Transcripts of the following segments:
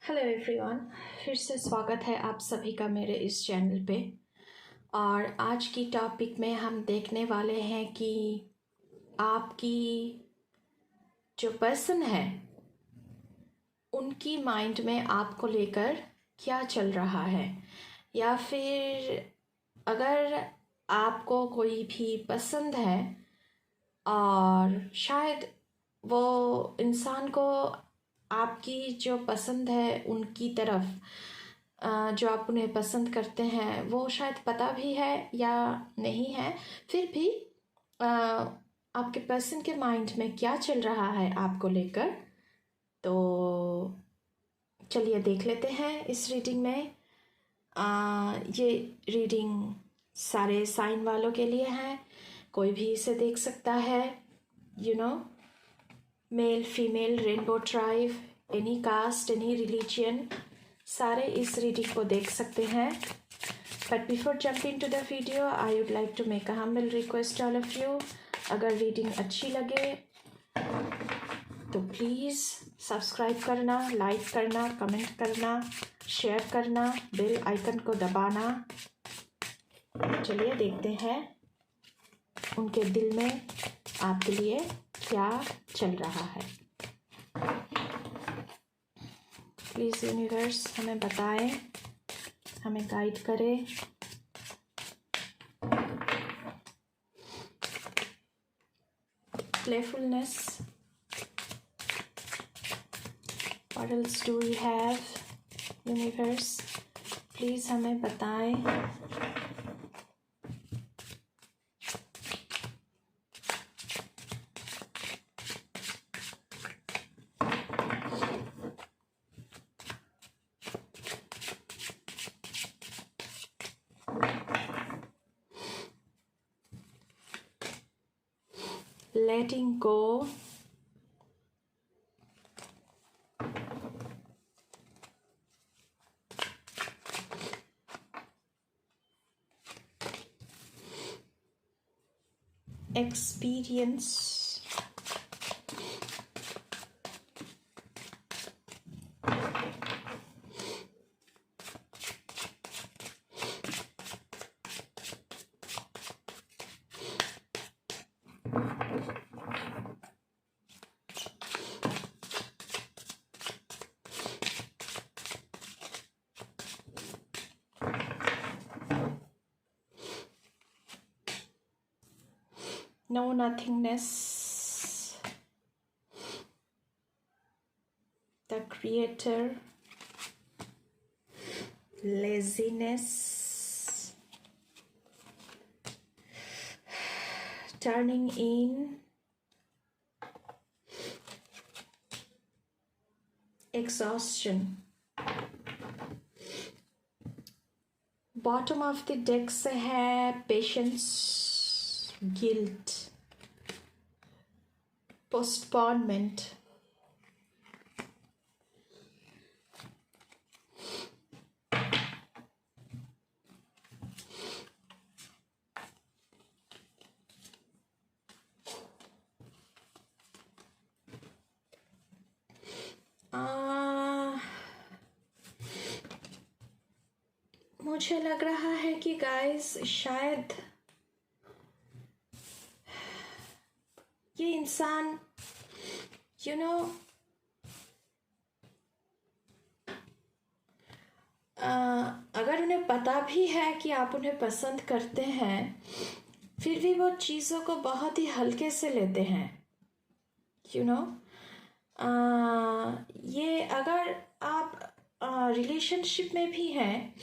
Hello everyone, फिर से स्वागत है आप सभी का मेरे इस चैनल पे। और आज की टॉपिक में हम देखने वाले हैं कि आपकी जो पर्सन है उनकी माइंड में आपको लेकर क्या चल रहा है, या फिर अगर आपको कोई भी पसंद है और शायद वो इंसान को आपकी जो पसंद है उनकी तरफ जो आप उन्हें पसंद करते हैं वो शायद पता भी है या नहीं है, फिर भी आपके पर्सन के माइंड में क्या चल रहा है आपको लेकर। तो चलिए देख लेते हैं इस रीडिंग में। ये रीडिंग सारे साइन वालों के लिए है, कोई भी इसे देख सकता है। Male female rainbow tribe, any caste any religion, सारे इस रीडिंग को देख सकते हैं। But before jumping to the video I would like to make a humble request all of you, अगर रीडिंग अच्छी लगे तो प्लीज़ सब्सक्राइब करना, लाइक करना, कमेंट करना, शेयर करना, बेल आइकन को दबाना। चलिए देखते हैं उनके दिल में आपके लिए क्या चल रहा है। प्लीज़ यूनिवर्स हमें बताएं, हमें गाइड करें। Playfulness, what else do we have? Universe please हमें बताएं। Letting go, experience, no nothingness, the creator, laziness, turning in, exhaustion। Bottom of the deck से है पेशेंस, गिल्ट, पोस्टपोनमेंट, मुझे लग रहा है कि गाइस शायद ये इंसान अगर उन्हें पता भी है कि आप उन्हें पसंद करते हैं, फिर भी वो चीज़ों को बहुत ही हल्के से लेते हैं। ये अगर आप रिलेशनशिप में भी हैं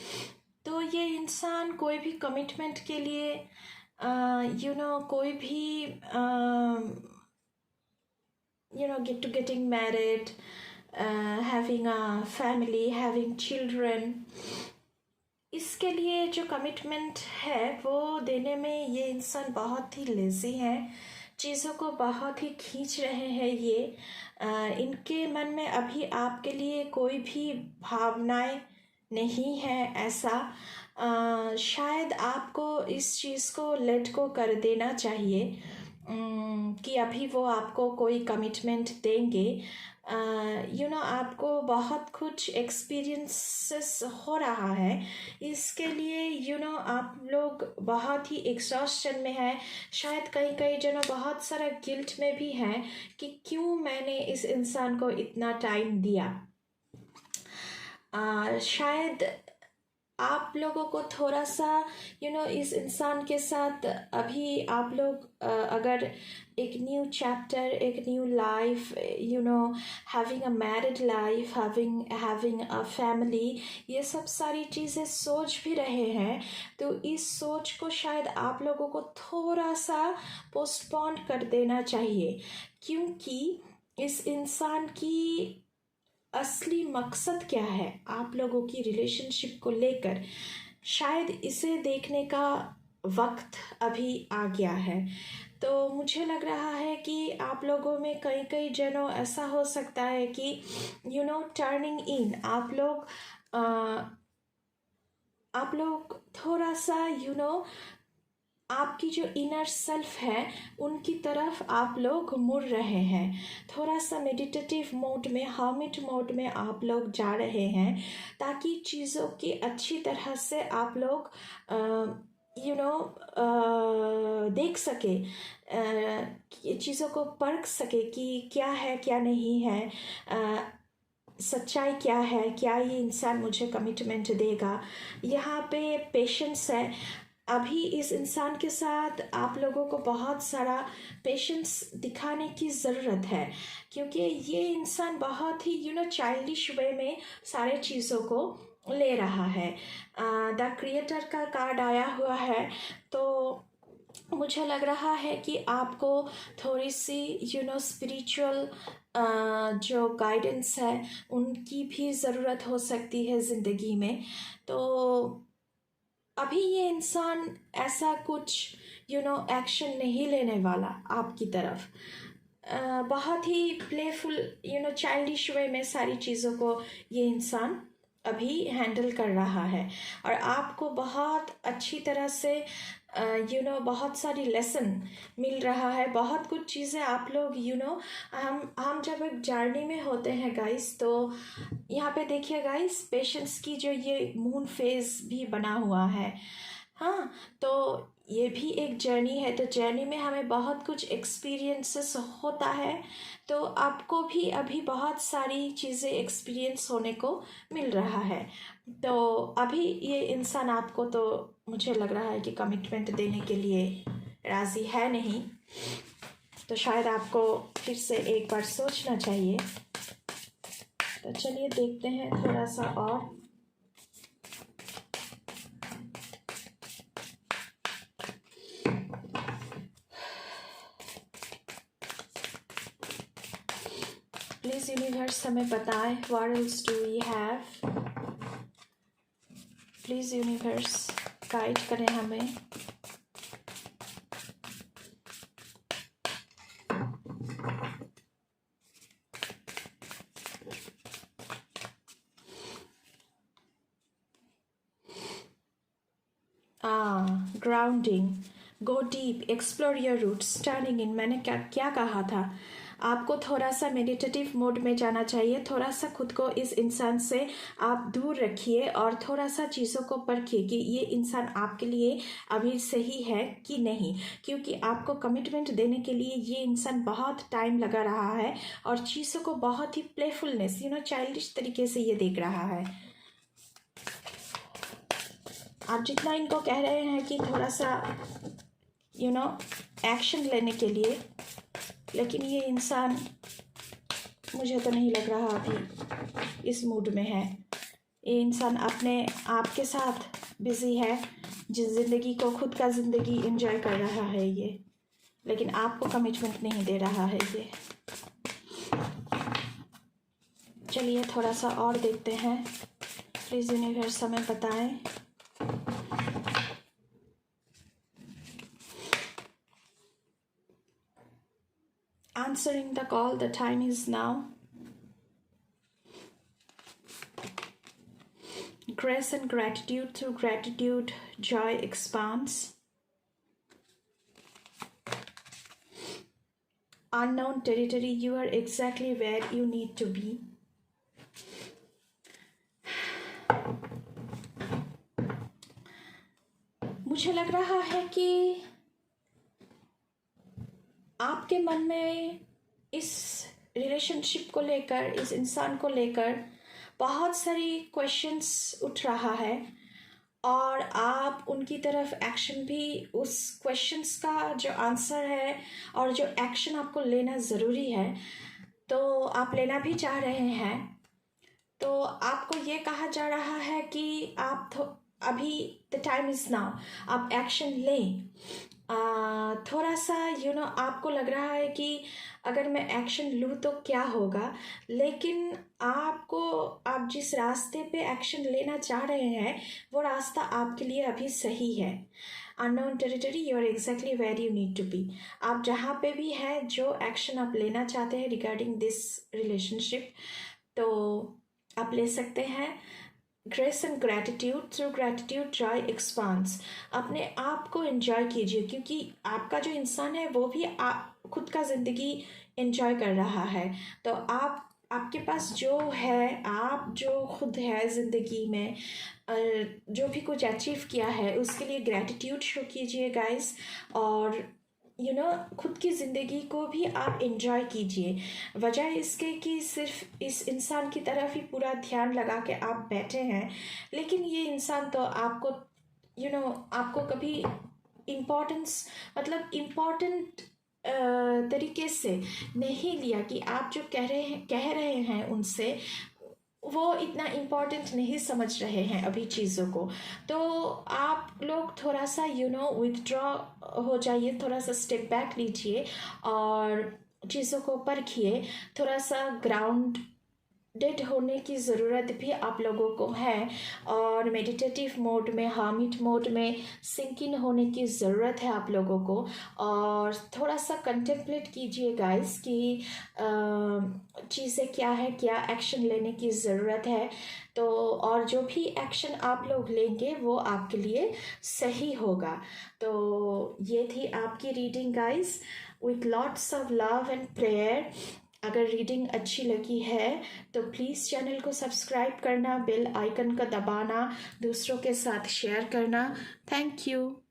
तो ये इंसान कोई भी कमिटमेंट के लिए कोई भी getting married, having a family, having children, इसके लिए जो कमिटमेंट है वो देने में ये इंसान बहुत ही लेज़ी है, चीज़ों को बहुत ही खींच रहे हैं। ये इनके मन में अभी आपके लिए कोई भी भावनाएं नहीं है। ऐसा शायद आपको इस चीज़ को लेट को कर देना चाहिए कि अभी वो आपको कोई कमिटमेंट देंगे आपको बहुत कुछ एक्सपीरियंसेस हो रहा है, इसके लिए आप लोग बहुत ही एग्जॉस्शन में है, शायद कई कई जनों बहुत सारा गिल्ट में भी हैं कि क्यों मैंने इस इंसान को इतना टाइम दिया। शायद आप लोगों को थोड़ा सा इस इंसान के साथ अभी आप लोग अगर एक न्यू चैप्टर, एक new life, having a married life, having a family, ये सब सारी चीज़ें सोच भी रहे हैं, तो इस सोच को शायद आप लोगों को थोड़ा सा पोस्टपोन कर देना चाहिए, क्योंकि इस इंसान की असली मकसद क्या है आप लोगों की रिलेशनशिप को लेकर, शायद इसे देखने का वक्त अभी आ गया है। तो मुझे लग रहा है कि आप लोगों में कई कई जनों ऐसा हो सकता है कि टर्निंग इन आप लोग थोड़ा सा आपकी जो इनर सेल्फ है उनकी तरफ आप लोग मुड़ रहे हैं, थोड़ा सा मेडिटेटिव मोड में, हर्मिट मोड में आप लोग जा रहे हैं, ताकि चीज़ों की अच्छी तरह से आप लोग देख सके, चीज़ों को परख सके कि क्या है क्या नहीं है, सच्चाई क्या है, क्या ये इंसान मुझे कमिटमेंट देगा। यहाँ पे पेशेंस है, अभी इस इंसान के साथ आप लोगों को बहुत सारा पेशेंस दिखाने की ज़रूरत है, क्योंकि ये इंसान बहुत ही चाइल्डिश वे में सारे चीज़ों को ले रहा है। द क्रिएटर का कार्ड आया हुआ है, तो मुझे लग रहा है कि आपको थोड़ी सी स्पिरिचुअल जो गाइडेंस है उनकी भी ज़रूरत हो सकती है ज़िंदगी में। तो अभी ये इंसान ऐसा कुछ एक्शन नहीं लेने वाला आपकी तरफ, बहुत ही प्लेफुल चाइल्डिश वे में सारी चीज़ों को ये इंसान अभी हैंडल कर रहा है, और आपको बहुत अच्छी तरह से बहुत सारी लेसन मिल रहा है, बहुत कुछ चीज़ें आप लोग हम जब एक जर्नी में होते हैं गाइस, तो यहाँ पे देखिए गाइस, पेशेंस की जो ये मून फेज भी बना हुआ है, हाँ, तो ये भी एक जर्नी है, तो जर्नी में हमें बहुत कुछ एक्सपीरियंसेस होता है, तो आपको भी अभी बहुत सारी चीज़ें एक्सपीरियंस होने को मिल रहा है। तो अभी ये इंसान आपको, तो मुझे लग रहा है कि कमिटमेंट देने के लिए राज़ी है नहीं, तो शायद आपको फिर से एक बार सोचना चाहिए। तो चलिए देखते हैं थोड़ा सा और। प्लीज़ यूनिवर्स हमें बताएं, what else do we have. Please universe guide करें हमें। Grounding, go deep, explore your roots, turning in, मैंने क्या क्या कहा था, आपको थोड़ा सा मेडिटेटिव मोड में जाना चाहिए, थोड़ा सा खुद को इस इंसान से आप दूर रखिए और थोड़ा सा चीज़ों को परखिए कि ये इंसान आपके लिए अभी सही है कि नहीं, क्योंकि आपको कमिटमेंट देने के लिए ये इंसान बहुत टाइम लगा रहा है और चीज़ों को बहुत ही प्लेफुलनेस चाइल्डिश तरीके से ये देख रहा है। आप जितना इनको कह रहे हैं कि थोड़ा सा एक्शन लेने के लिए, लेकिन ये इंसान मुझे तो नहीं लग रहा अभी इस मूड में है। ये इंसान अपने आप के साथ बिजी है, जिस ज़िंदगी को, खुद का ज़िंदगी एंजॉय कर रहा है ये, लेकिन आपको कमिटमेंट नहीं दे रहा है ये। चलिए थोड़ा सा और देखते हैं, प्लीज़ यूनिवर्स हमें बताएं। Answering the call, the time is now. Grace and gratitude, through gratitude, joy expands. unknown territory. You are exactly where you need to be. मुझे लग रहा है कि आपके मन में इस रिलेशनशिप को लेकर, इस इंसान को लेकर बहुत सारी क्वेश्चंस उठ रहा है और आप उनकी तरफ एक्शन भी, उस क्वेश्चंस का जो आंसर है और जो एक्शन आपको लेना ज़रूरी है तो आप लेना भी चाह रहे हैं। तो आपको ये कहा जा रहा है कि आप अभी द टाइम इज़ नाउ, आप एक्शन लें। थोड़ा सा आपको लग रहा है कि अगर मैं एक्शन लूँ तो क्या होगा, लेकिन आप जिस रास्ते पे एक्शन लेना चाह रहे हैं वो रास्ता आपके लिए अभी सही है। Unknown territory, you are exactly where you need to be. आप जहाँ पे भी हैं, जो एक्शन आप लेना चाहते हैं रिगार्डिंग दिस रिलेशनशिप, तो आप ले सकते हैं। Grace and gratitude, through gratitude Joy expands. अपने आप को एंजॉय कीजिए, क्योंकि आपका जो इंसान है वो भी खुद का ज़िंदगी एंजॉय कर रहा है। तो आपके पास जो है, आप जो खुद है ज़िंदगी में, जो भी कुछ अचीव किया है उसके लिए ग्रैटिट्यूड शो कीजिए गाइस। और खुद की ज़िंदगी को भी आप एंजॉय कीजिए, वजह इसके कि सिर्फ इस इंसान की तरफ ही पूरा ध्यान लगा के आप बैठे हैं, लेकिन ये इंसान तो आपको आपको कभी इम्पोर्टेंट तरीके से नहीं लिया कि आप जो कह रहे हैं उनसे, वो इतना इम्पोर्टेंट नहीं समझ रहे हैं अभी चीज़ों को। तो आप लोग थोड़ा सा विथड्रॉ हो जाइए, थोड़ा सा स्टेप बैक लीजिए और चीज़ों को परखिए। थोड़ा सा ग्राउंडेड होने की ज़रूरत भी आप लोगों को है और मेडिटेटिव मोड में, हार्मिट मोड में सिंक इन होने की ज़रूरत है आप लोगों को। और थोड़ा सा कंटेम्पलेट कीजिए गाइस कि चीज़ें क्या है, क्या एक्शन लेने की ज़रूरत है। तो और जो भी एक्शन आप लोग लेंगे वो आपके लिए सही होगा। तो ये थी आपकी reading guys, with lots of love and prayer. अगर रीडिंग अच्छी लगी है तो प्लीज़ चैनल को सब्सक्राइब करना, बेल आइकन का दबाना, दूसरों के साथ शेयर करना। Thank you.